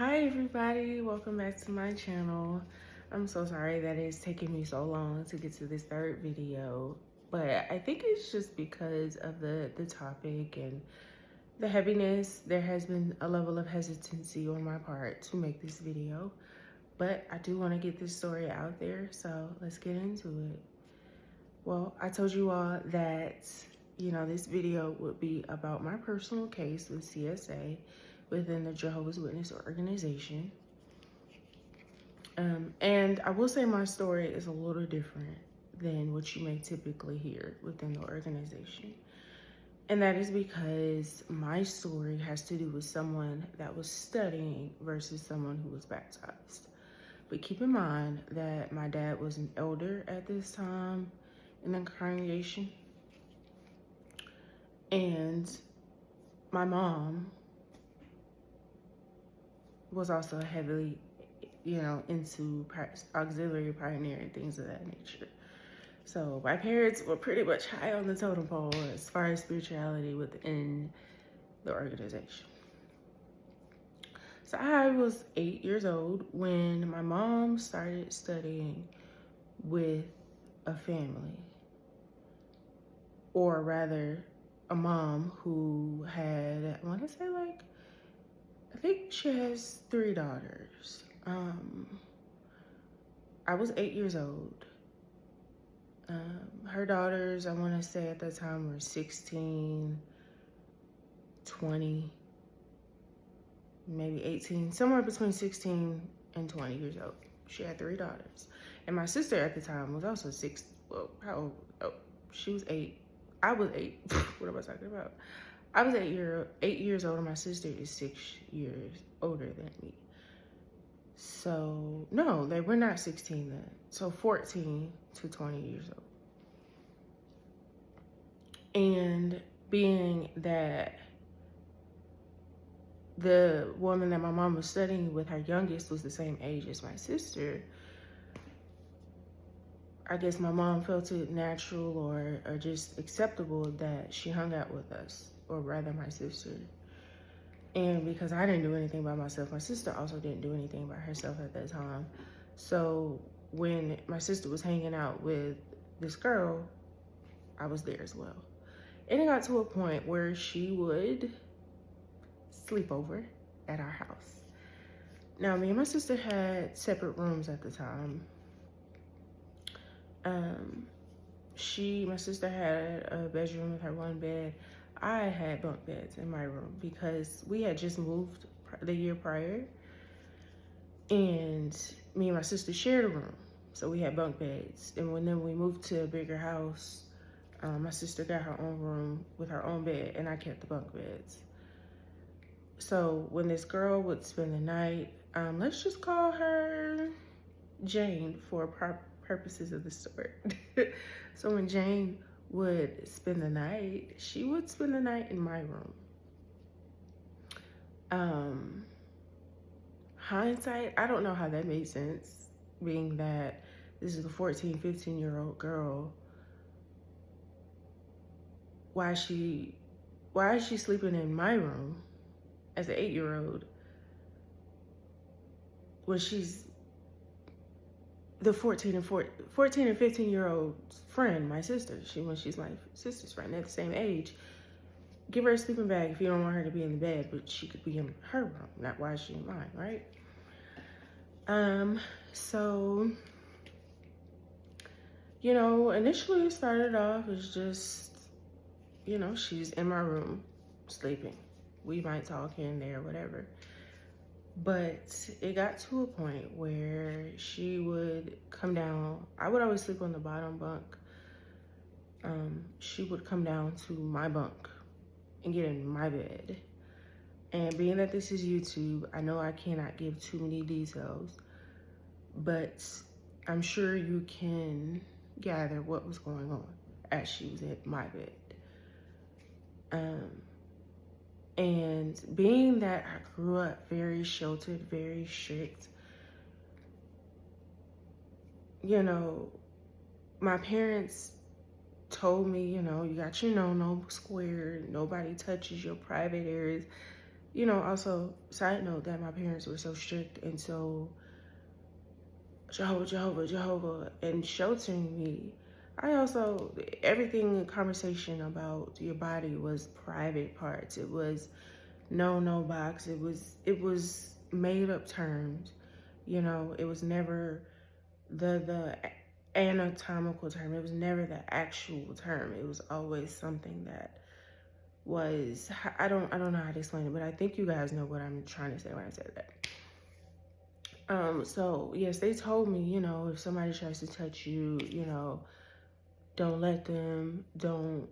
Hi everybody, welcome back to my channel. I'm so sorry that it's taking me so long to get to this third video, but I think it's just because of the topic and the heaviness. There has been a level of hesitancy on my part to make this video, but I do want to get this story out there, so let's get into it. Well, I told you all that, this video would be about my personal case with CSA within the Jehovah's Witness organization. And I will say my story is a little different than what you may typically hear within the organization. And that is because my story has to do with someone that was studying versus someone who was baptized. But keep in mind that my dad was an elder at this time in the congregation. And my mom was also heavily, into auxiliary pioneer and things of that nature. So my parents were pretty much high on the totem pole as far as spirituality within the organization. So I was 8 years old when my mom started studying with a family, or rather a mom who had, I want to say I think she has 3 daughters. I was 8 years old. Her daughters, I want to say at that time, were 16, 20, maybe 18, somewhere between 16 and 20 years old. She had 3 daughters. And my sister at the time was also 6. Well, how old? Oh, she was 8. I was 8. What am I talking about? I was 8 years old, and my sister is 6 years older than me. So, no, they were not 16 then. So 14 to 20 years old. And being that the woman that my mom was studying with, her youngest, was the same age as my sister, I guess my mom felt it natural or just acceptable that she hung out with us, or rather my sister. And because I didn't do anything by myself, my sister also didn't do anything by herself at that time. So when my sister was hanging out with this girl, I was there as well. And it got to a point where she would sleep over at our house. Now, me and my sister had separate rooms at the time. My sister had a bedroom with her one bed. I had bunk beds in my room because we had just moved the year prior, and me and my sister shared a room. So we had bunk beds. And then we moved to a bigger house, my sister got her own room with her own bed, and I kept the bunk beds. So when this girl would spend the night, let's just call her Jane for purposes of the story. So when Jane would spend the night, she would spend the night in my room. Hindsight, I don't know how that made sense, being that this is a 14, 15-year-old girl. Why is she sleeping in my room as an 8-year-old when she's the 14 and 15-year-old friend, my sister? When she's my sister's friend, at the same age. Give her a sleeping bag if you don't want her to be in the bed, but she could be in her room. Not why is she in mine, right? So, initially it started off as just, she's in my room sleeping. We might talk here and there, whatever. But it got to a point where she would come down. I would always sleep on the bottom bunk. She would come down to my bunk and get in my bed. And being that this is YouTube, I know I cannot give too many details, but I'm sure you can gather what was going on as she was in my bed. And being that I grew up very sheltered, very strict, my parents told me, you got your no square, nobody touches your private areas. you know, also, side note, that my parents were so strict and so Jehovah, Jehovah, Jehovah, and sheltering me. I also, everything in conversation about your body was private parts. It was no box. It was made up terms. You know, it was never the anatomical term. It was never the actual term. It was always something that was, I don't know how to explain it, but I think you guys know what I'm trying to say when I said that. So yes, they told me, you know, if somebody tries to touch you, you know, don't let them, don't,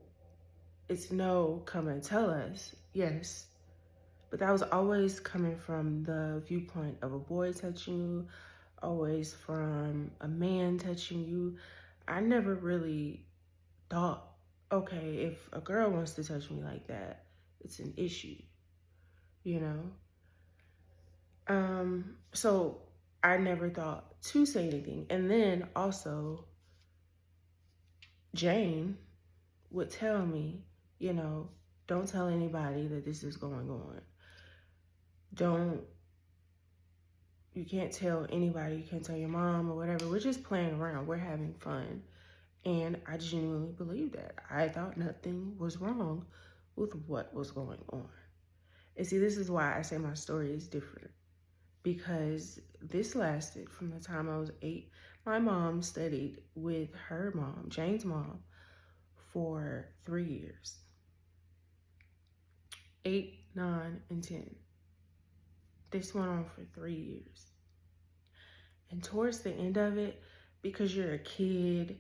it's no, come and tell us. Yes. But that was always coming from the viewpoint of a boy touching you, always from a man touching you. I never really thought, okay, if a girl wants to touch me like that, it's an issue, you know? So I never thought to say anything. And then also, Jane would tell me, you know, don't tell anybody that this is going on. Don't, you can't tell anybody, you can't tell your mom or whatever. We're just playing around, we're having fun. And I genuinely believed that. I thought nothing was wrong with what was going on. And see, this is why I say my story is different. Because this lasted from the time I was 8. My mom studied with her mom, Jane's mom, for 3 years. 8, 9, and 10. This went on for 3 years. And towards the end of it, because you're a kid,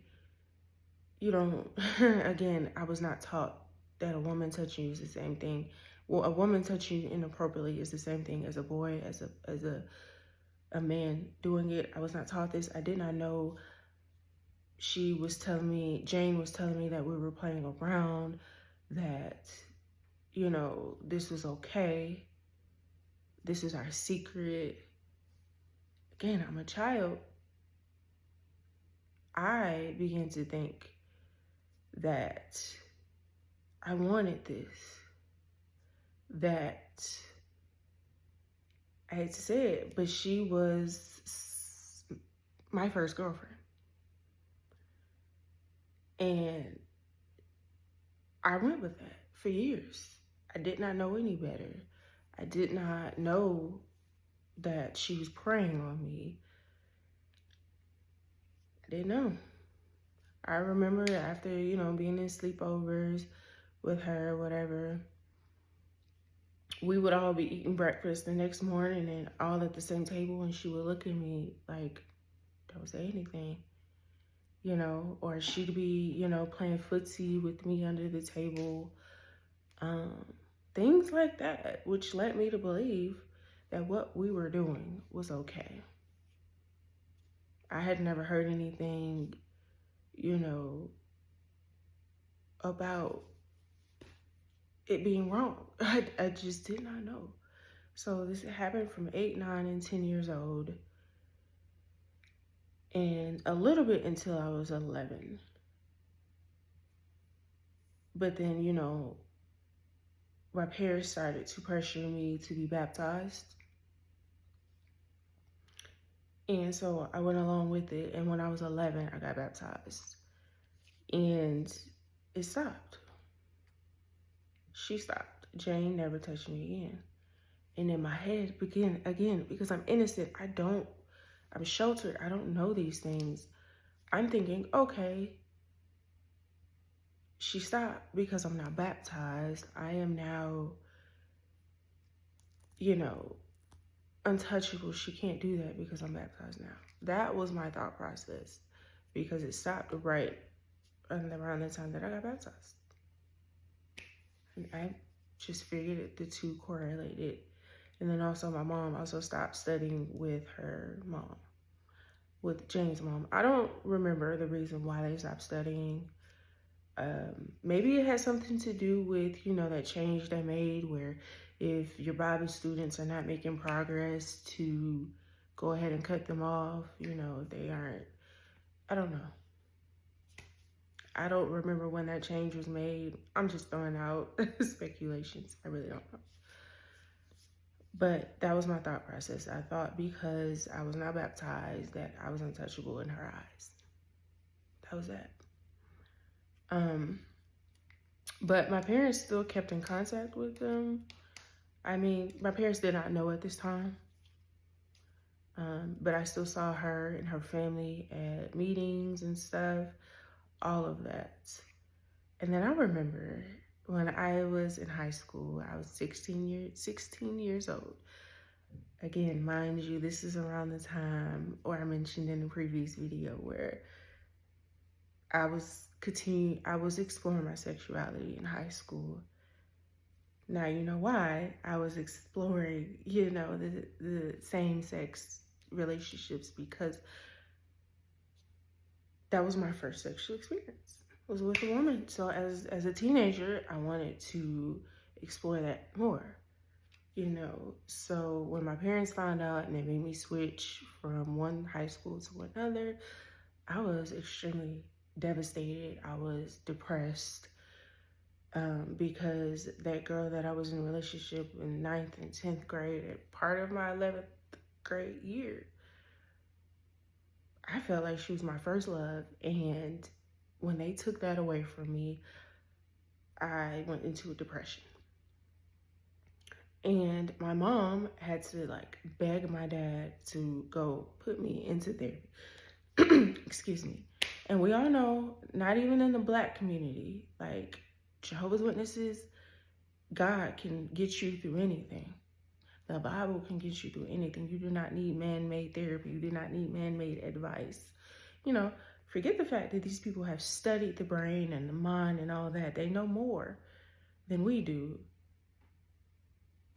you don't, again, I was not taught that a woman touching you is the same thing. Well, a woman touching you inappropriately is the same thing as a boy, as a man doing it. I was not taught this. I did not know. Jane was telling me that we were playing around, that, you know, this was okay. This is our secret. Again, I'm a child. I began to think that I wanted this, that I hate to say it, but she was my first girlfriend. And I went with that for years. I did not know any better. I did not know that she was preying on me. I didn't know. I remember after, you know, being in sleepovers with her, whatever, we would all be eating breakfast the next morning and all at the same table, and she would look at me like, don't say anything, you know, or she'd be, you know, playing footsie with me under the table. Things like that, which led me to believe that what we were doing was okay. I had never heard anything, you know, about it being wrong. I just did not know. So this happened from 8, 9, and 10 years old, and a little bit until I was 11. But then, you know, my parents started to pressure me to be baptized. And so I went along with it. And when I was 11, I got baptized. And it stopped. She stopped. Jane never touched me again. And in my head, again, because I'm innocent, I'm sheltered, I don't know these things. I'm thinking, okay, she stopped because I'm now baptized. I am now, you know, untouchable. She can't do that because I'm baptized now. That was my thought process, because it stopped right around the time that I got baptized. And I just figured the two correlated. And then also my mom also stopped studying with her mom, with Jane's mom. I don't remember the reason why they stopped studying. Maybe it had something to do with, you know, that change they made where if your Bible students are not making progress, to go ahead and cut them off, you know, if they aren't, I don't know. I don't remember when that change was made. I'm just throwing out speculations. I really don't know. But that was my thought process. I thought because I was not baptized that I was untouchable in her eyes. That was that. But my parents still kept in contact with them. I mean, my parents did not know at this time. But I still saw her and her family at meetings and stuff, all of that. And then I remember when I was in high school, I was 16 years old. Again, mind you, this is around the time, or I mentioned in the previous video, where I was exploring my sexuality in high school. Now, you know why I was exploring, the same-sex relationships, because that was my first sexual experience, was with a woman. So as a teenager, I wanted to explore that more, So when my parents found out and they made me switch from one high school to another, I was extremely devastated. I was depressed. Because that girl that I was in a relationship in 9th and 10th grade, at part of my 11th grade year, I felt like she was my first love. And when they took that away from me, I went into a depression. And my mom had to beg my dad to go put me into therapy. Excuse me. And we all know, not even in the Black community, Jehovah's Witnesses, God can get you through anything. The Bible can get you through anything. You do not need man-made therapy. You do not need man-made advice. Forget the fact that these people have studied the brain and the mind and all that. They know more than we do.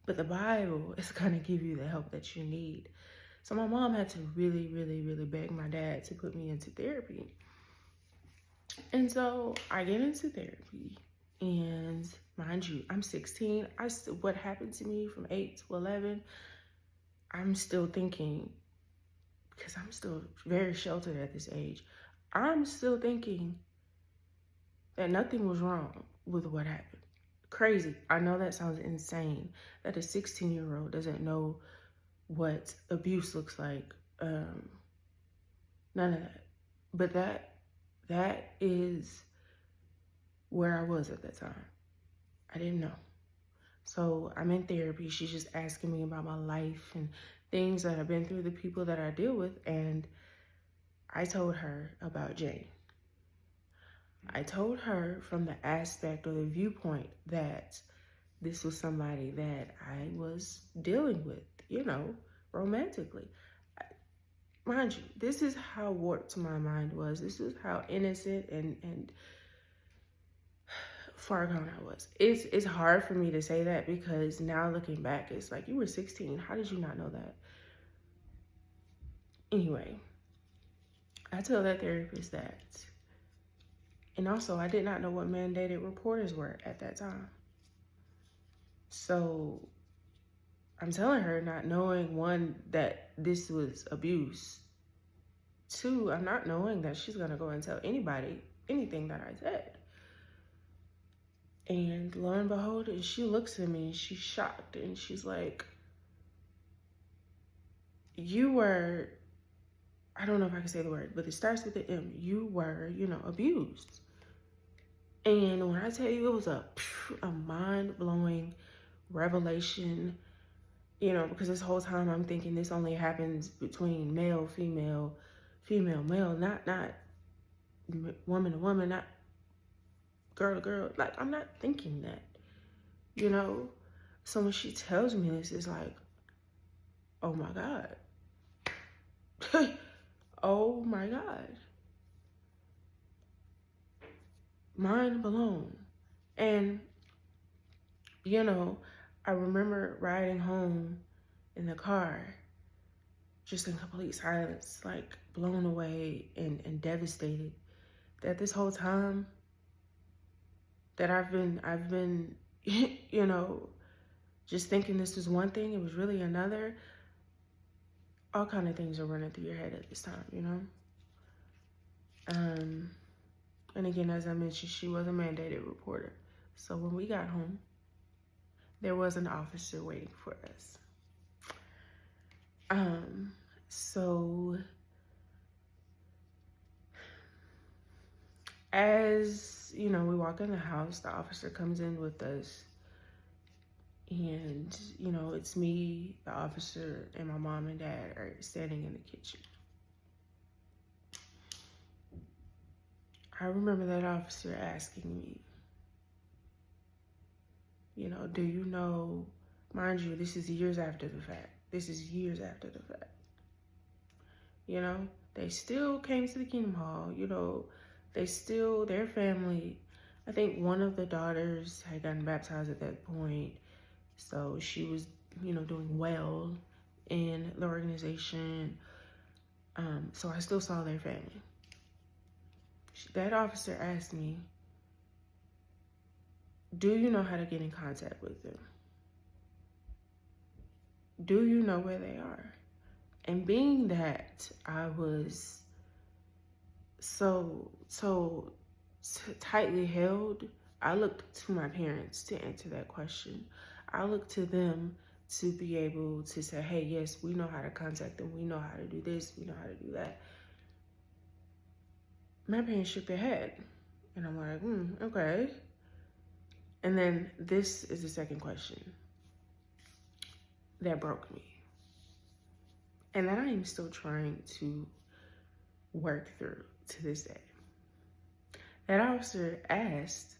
But the Bible is going to give you the help that you need. So my mom had to really, really, really beg my dad to put me into therapy. And so I get into therapy. And mind you, I'm 16. What happened to me from 8 to 11, I'm still thinking, because I'm still very sheltered at this age, I'm still thinking that nothing was wrong with what happened. Crazy. I know that sounds insane, that a 16-year-old doesn't know what abuse looks like. None of that. But that is where I was at that time. I didn't know. So I'm in therapy. She's just asking me about my life and things that I've been through, the people that I deal with. And I told her about Jay. I told her from the aspect or the viewpoint that this was somebody that I was dealing with, romantically. Mind you, this is how warped my mind was. This is how innocent and far gone I was. It's hard for me to say that, because now looking back, it's like, you were 16. How did you not know that? Anyway, I told that therapist that. And also, I did not know what mandated reporters were at that time. So I'm telling her, not knowing, one, that this was abuse. Two, I'm not knowing that she's going to go and tell anybody anything that I said. And lo and behold, she looks at me and she's shocked and she's like, you were, I don't know if I can say the word, but it starts with the M. You were, abused. And when I tell you, it was a mind-blowing revelation, because this whole time I'm thinking this only happens between male, female, female, male, not woman to woman, not girl to girl. I'm not thinking that, So when she tells me this, it's like, oh my God. Oh my God. Mind blown. And, I remember riding home in the car, just in complete silence, blown away and devastated that this whole time that I've been, just thinking this was one thing, it was really another. All kind of things are running through your head at this time, And again, as I mentioned, she was a mandated reporter. So when we got home, there was an officer waiting for us. So as you know, we walk in the house, the officer comes in with us, and you know, it's me, the officer, and my mom and dad are standing in the kitchen. I remember that officer asking me, you know, do you know, mind you, this is years after the fact. This is years after the fact. You know, they still came to the Kingdom Hall, you know, their family, I think one of the daughters had gotten baptized at that point. So she was, you know, doing well in the organization. So I still saw their family. That officer asked me, do you know how to get in contact with them? Do you know where they are? And being that I was so tightly held, I looked to my parents to answer that question. I looked to them to be able to say, hey, yes, we know how to contact them. We know how to do this. We know how to do that. My parents shook their head. And I'm like, okay. And then this is the second question that broke me. And that I am still trying to work through to this day. That officer asked,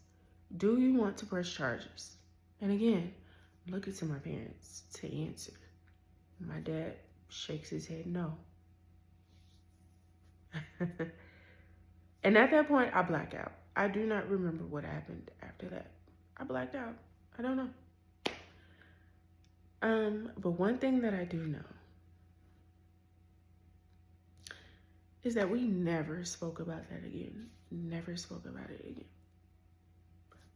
do you want to press charges? And again, looking to my parents to answer. My dad shakes his head no. And at that point, I black out. I do not remember what happened after that. I blacked out. I don't know. But one thing that I do know is that we never spoke about that again. Never spoke about it again.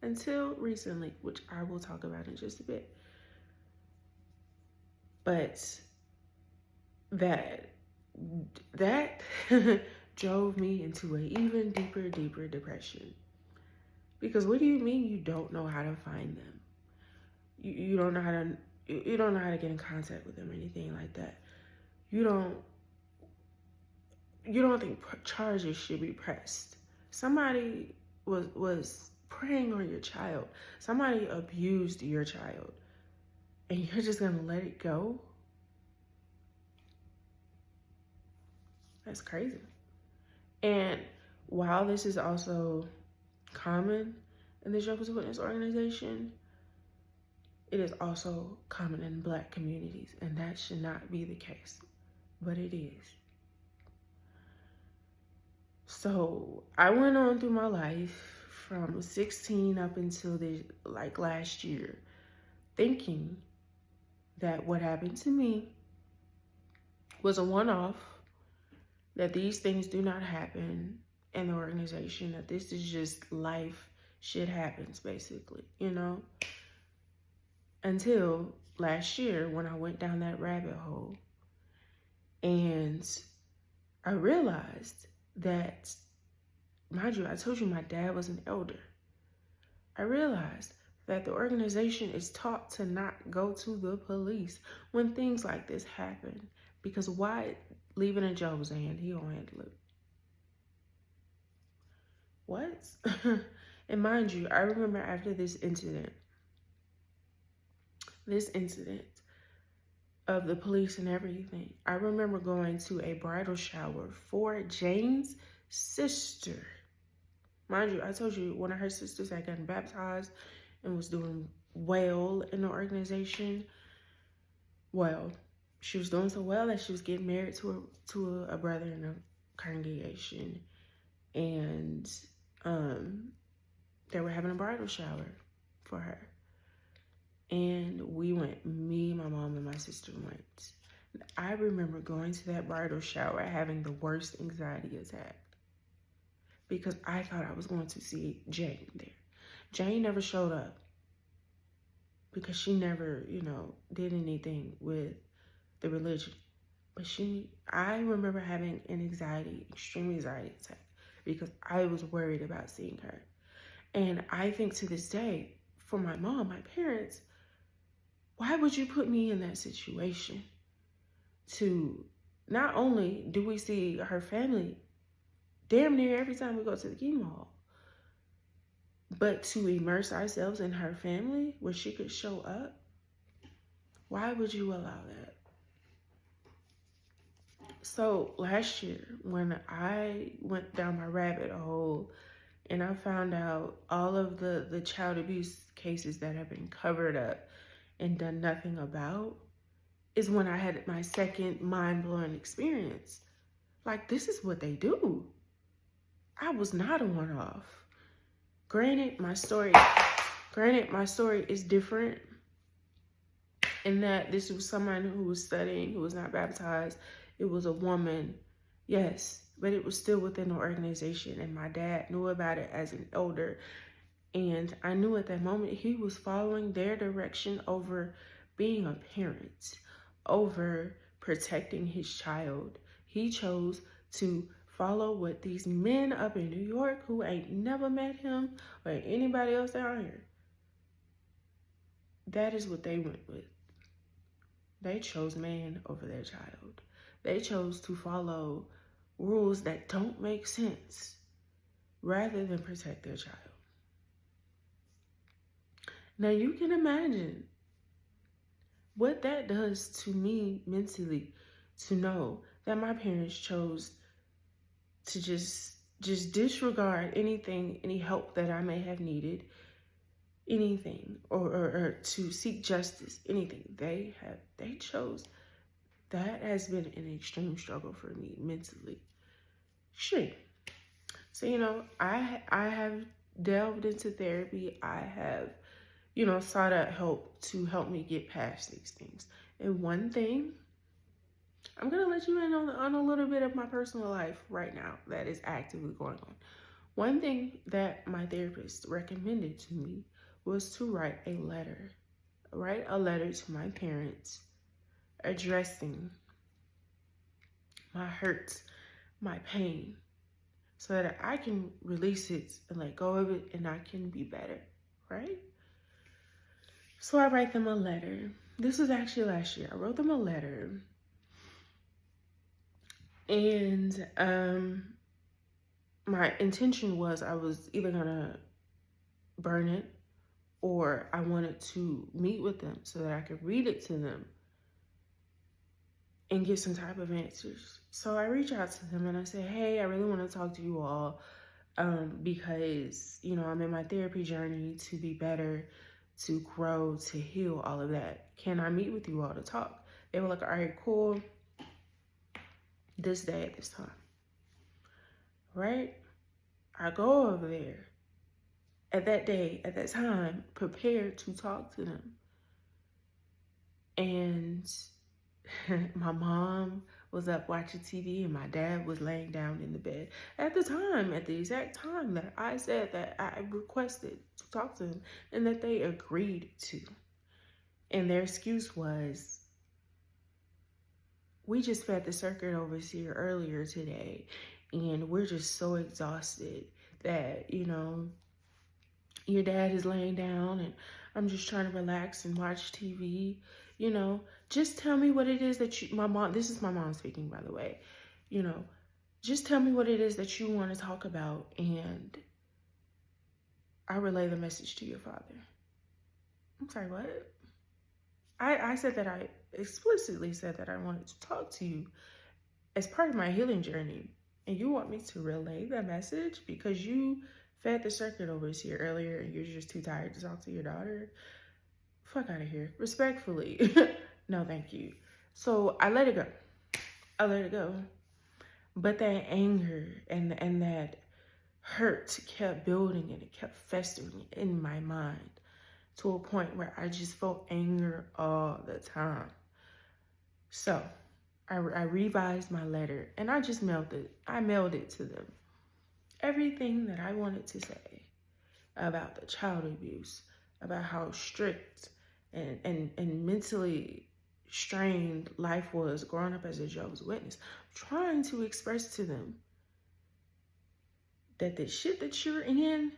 Until recently, which I will talk about in just a bit. But that drove me into an even deeper depression. Because what do you mean you don't know how to find them? You don't know how to get in contact with them or anything like that. You don't think charges should be pressed. Somebody was preying on your child. Somebody abused your child. And you're just gonna let it go? That's crazy. And while this is also common in the Jehovah's Witness organization, it is also common in Black communities, and that should not be the case, but it is. So I went on through my life from 16 up until last year, thinking that what happened to me was a one-off, that these things do not happen in the organization, that this is just life, shit happens basically, you know? Until last year when I went down that rabbit hole and I realized that, mind you, I told you my dad was an elder. I realized that the organization is taught to not go to the police when things like this happen. Because why leave it in Joe's hand? He gonna handle it. What? And mind you, I remember after this incident of the police and everything, I remember going to a bridal shower for Jane's sister. Mind you, I told you one of her sisters had gotten baptized and was doing well in the organization. Well, she was doing so well that she was getting married to a brother in a congregation. And they were having a bridal shower for her. And we went, me, my mom, and my sister went. And I remember going to that bridal shower having the worst anxiety attack because I thought I was going to see Jane there. Jane never showed up because she never, you know, did anything with the religion. But I remember having an extreme anxiety attack because I was worried about seeing her. And I think to this day, for my mom, my parents, why would you put me in that situation? to, not only do we see her family damn near every time we go to the chemo hall, but to immerse ourselves in her family where she could show up. Why would you allow that? So last year, when I went down my rabbit hole and I found out all of the child abuse cases that have been covered up and done nothing about, is when I had my second mind-blowing experience. Like, this is what they do. I was not a one-off. Granted, my story is different in that this was someone who was studying, who was not baptized. It was a woman, yes, but it was still within the organization, and my dad knew about it as an elder, and I knew at that moment he was following their direction over being a parent, over protecting his child. He chose to follow what these men up in New York who ain't never met him or anybody else down here, that is what they went with. They chose man over their child. They chose to follow rules that don't make sense rather than protect their child. Now you can imagine what that does to me mentally, to know that my parents chose to just disregard anything, any help that I may have needed, anything, or to seek justice, anything. They chose. That has been an extreme struggle for me mentally. Shit. So, you know, I have delved into therapy. I have, you know, sought out help to help me get past these things. And one thing, I'm going to let you in on a little bit of my personal life right now that is actively going on. One thing that my therapist recommended to me was to write a letter to my parents addressing my hurts, my pain, so that I can release it and let go of it and I can be better, right? So I write them a letter. This was actually last year. I wrote them a letter, and my intention was I was either gonna burn it or I wanted to meet with them so that I could read it to them and get some type of answers. So I reach out to them and I say, hey, I really want to talk to you all because, you know, I'm in my therapy journey to be better, to grow, to heal, all of that. Can I meet with you all to talk? They were like, all right, cool. This day at this time, right? I go over there at that day, at that time, prepared to talk to them. And my mom was up watching TV and my dad was laying down in the bed at the exact time that I said that I requested to talk to them and that they agreed to. And their excuse was, we just fed the circuit overseer earlier today and we're just so exhausted that, you know, your dad is laying down and I'm just trying to relax and watch TV. You know, just tell me what it is that this is my mom speaking, by the way, you know, just tell me what it is that you want to talk about and I relay the message to your father. I'm sorry, what? I said that I explicitly said that I wanted to talk to you as part of my healing journey. And you want me to relay that message because you fed the circuit overseer earlier and you're just too tired to talk to your daughter? Fuck out of here. Respectfully. No, thank you. So I let it go. But that anger and that hurt kept building and it kept festering in my mind to a point where I just felt anger all the time. So I revised my letter and I just mailed it. I mailed it to them. Everything that I wanted to say about the child abuse, about how strict and mentally strained life was growing up as a Jehovah's Witness, trying to express to them that the shit that you're in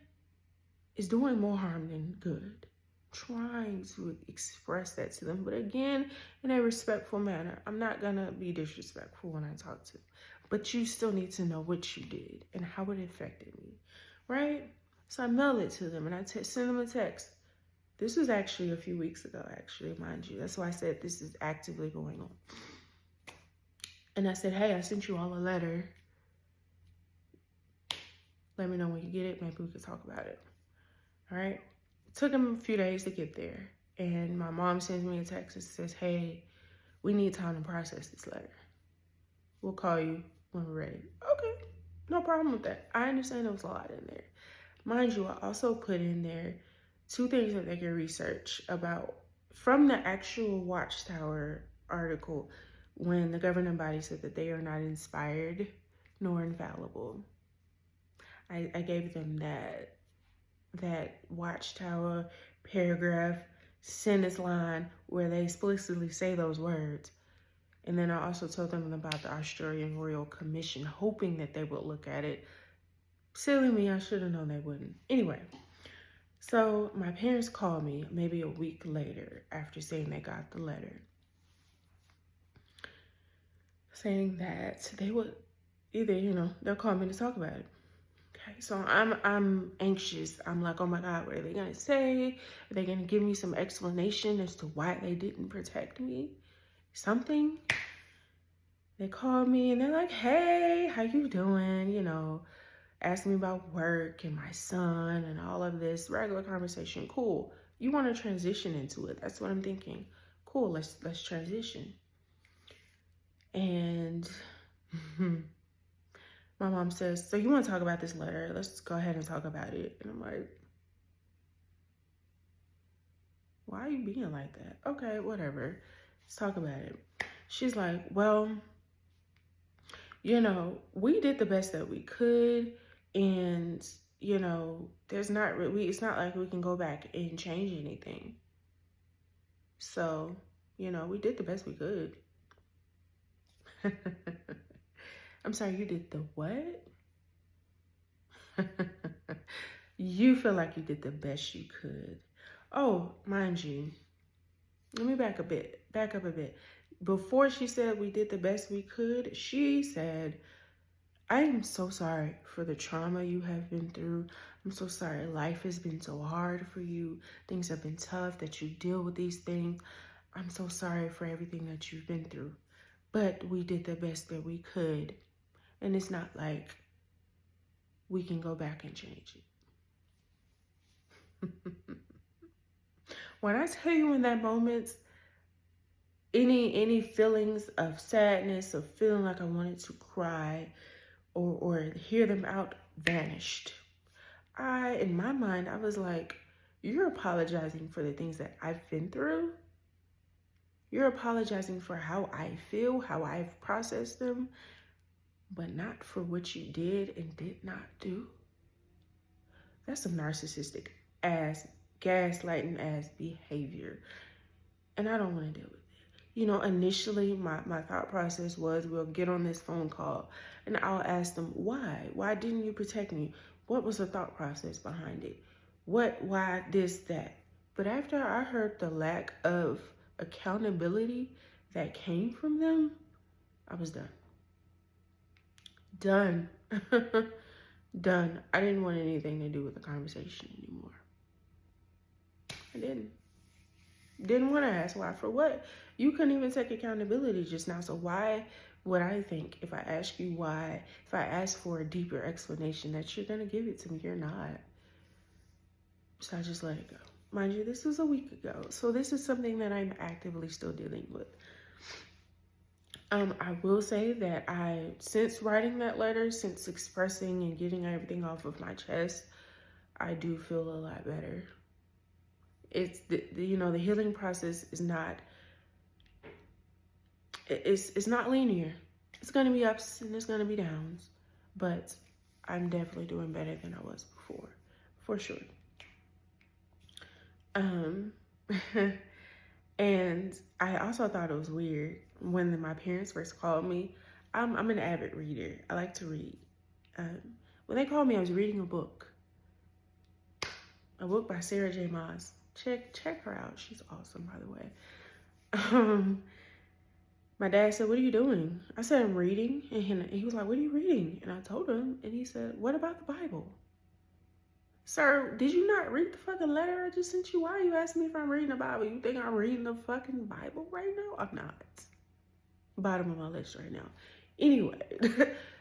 is doing more harm than good. trying to express that to them, but again, in a respectful manner. I'm not gonna be disrespectful when I talk to them, but you still need to know what you did and how it affected me, right? So I mail it to them and I send them a text. This was actually a few weeks ago, actually, mind you. That's why I said this is actively going on. And I said, hey, I sent you all a letter. Let me know when you get it. Maybe we could talk about it. All right. It took them a few days to get there. And my mom sends me a text that says, hey, we need time to process this letter. We'll call you when we're ready. Okay. No problem with that. I understand there was a lot in there. Mind you, I also put in there 2 things that they can research about from the actual Watchtower article when the governing body said that they are not inspired nor infallible. I gave them that Watchtower paragraph, sentence line where they explicitly say those words. And then I also told them about the Australian Royal Commission, hoping that they would look at it. Silly me, I should have known they wouldn't. Anyway, so my parents called me maybe a week later after saying they got the letter, saying that they would either, they'll call me to talk about it. Okay, so I'm anxious. I'm like, oh my God, what are they gonna say? Are they gonna give me some explanation as to why they didn't protect me? Something. They called me and they're like, hey, how you doing? Asking me about work and my son and all of this regular conversation. Cool. You want to transition into it. That's what I'm thinking. Cool. Let's transition. And my mom says, so you want to talk about this letter? Let's go ahead and talk about it. And I'm like, why are you being like that? Okay, whatever. Let's talk about it. She's like, well, we did the best that we could. And, it's not like we can go back and change anything. So, we did the best we could. I'm sorry, you did the what? You feel like you did the best you could. Oh, mind you, let me back up a bit. Before she said we did the best we could, she said, I am so sorry for the trauma you have been through. I'm so sorry life has been so hard for you. Things have been tough, that you deal with these things. I'm so sorry for everything that you've been through. But we did the best that we could. And it's not like we can go back and change it. When I tell you in that moment, any feelings of sadness, of feeling like I wanted to cry, or hear them out vanished. In my mind, I was like, you're apologizing for the things that I've been through. You're apologizing for how I feel, how I've processed them, but not for what you did and did not do. That's some narcissistic ass, gaslighting ass behavior. And I don't want to deal with it. Initially my thought process was, we'll get on this phone call and I'll ask them, why? Why didn't you protect me? What was the thought process behind it? Why this, that? But after I heard the lack of accountability that came from them, I was done. Done. Done. I didn't want anything to do with the conversation anymore. I didn't want to ask why. For what? You couldn't even take accountability just now. So why would I think if I ask you why, if I ask for a deeper explanation, that you're going to give it to me? You're not. So I just let it go. Mind you, this was a week ago. So this is something that I'm actively still dealing with. I will say that since writing that letter, since expressing and getting everything off of my chest, I do feel a lot better. It's the healing process is not, it's not linear. It's going to be ups and there's going to be downs, but I'm definitely doing better than I was before, for sure. And I also thought it was weird when my parents first called me. I'm an avid reader. I like to read. When they called me, I was reading a book by Sarah J. Maas. Check her out. She's awesome, by the way. My dad said, "What are you doing?" I said, "I'm reading." And he was like, "What are you reading?" And I told him, and he said, "What about the Bible?" Sir, did you not read the fucking letter I just sent you? Why are you asking me if I'm reading the Bible? You think I'm reading the fucking Bible right now? I'm not. Bottom of my list right now. Anyway,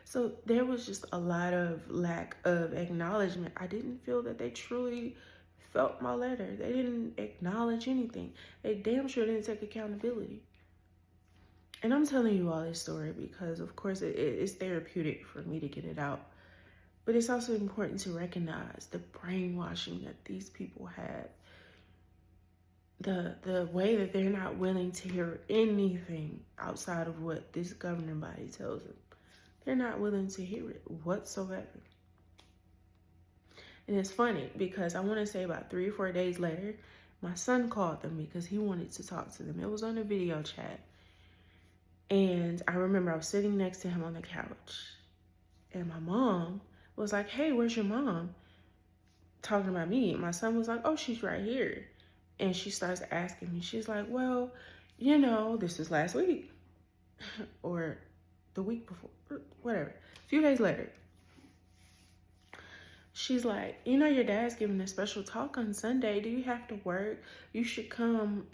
so there was just a lot of lack of acknowledgement. I didn't feel that they truly felt my letter. They didn't acknowledge anything. They damn sure didn't take accountability. And I'm telling you all this story because, of course, it's therapeutic for me to get it out. But it's also important to recognize the brainwashing that these people have. The way that they're not willing to hear anything outside of what this governing body tells them. They're not willing to hear it whatsoever. And it's funny because I want to say about 3 or 4 days later, my son called them because he wanted to talk to them. It was on a video chat. And I remember I was sitting next to him on the couch. And my mom was like, "Hey, where's your mom?" Talking about me. My son was like, "Oh, she's right here." And she starts asking me, she's like, "Well, you know, this was last week or the week before, whatever. A few days later, she's like, "You know, your dad's giving a special talk on Sunday. Do you have to work? You should come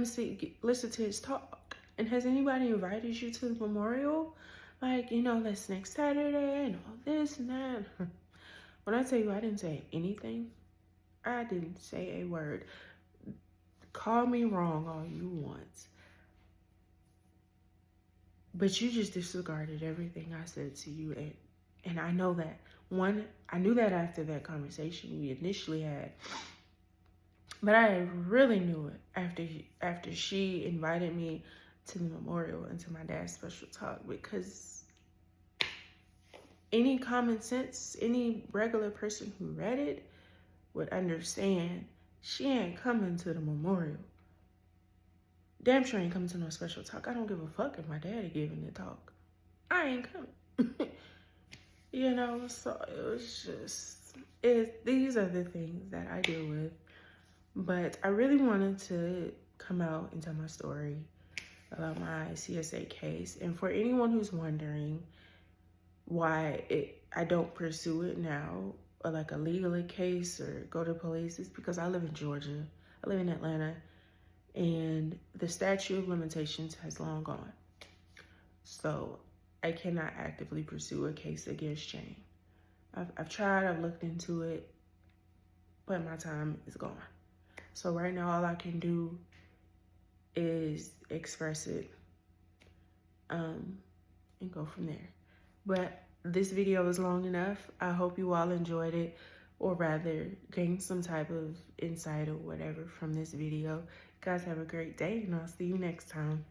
see, listen to his talk. And has anybody invited you to the memorial? Like, you know, that's next Saturday and all this and that." When I tell you I didn't say anything, I didn't say a word. Call me wrong all you want. But you just disregarded everything I said to you. And I know that. I knew that after that conversation we initially had. But I really knew it after she invited me to the memorial and to my dad's special talk, because any common sense, any regular person who read it would understand she ain't coming to the memorial. Damn sure ain't coming to no special talk. I don't give a fuck if my daddy giving the talk. I ain't coming. You know, so it was just, these are the things that I deal with. But I really wanted to come out and tell my story about my CSA case. And for anyone who's wondering why I don't pursue it now, or like a legal case or go to police, it's because I live in Georgia. I live in Atlanta, and the statute of limitations has long gone. So I cannot actively pursue a case against Jane. I've tried, I've looked into it, but my time is gone. So right now, all I can do is express it and go from there. But this video is long enough. I hope you all enjoyed it, or rather gained some type of insight or whatever from this video. Guys, have a great day, and I'll see you next time.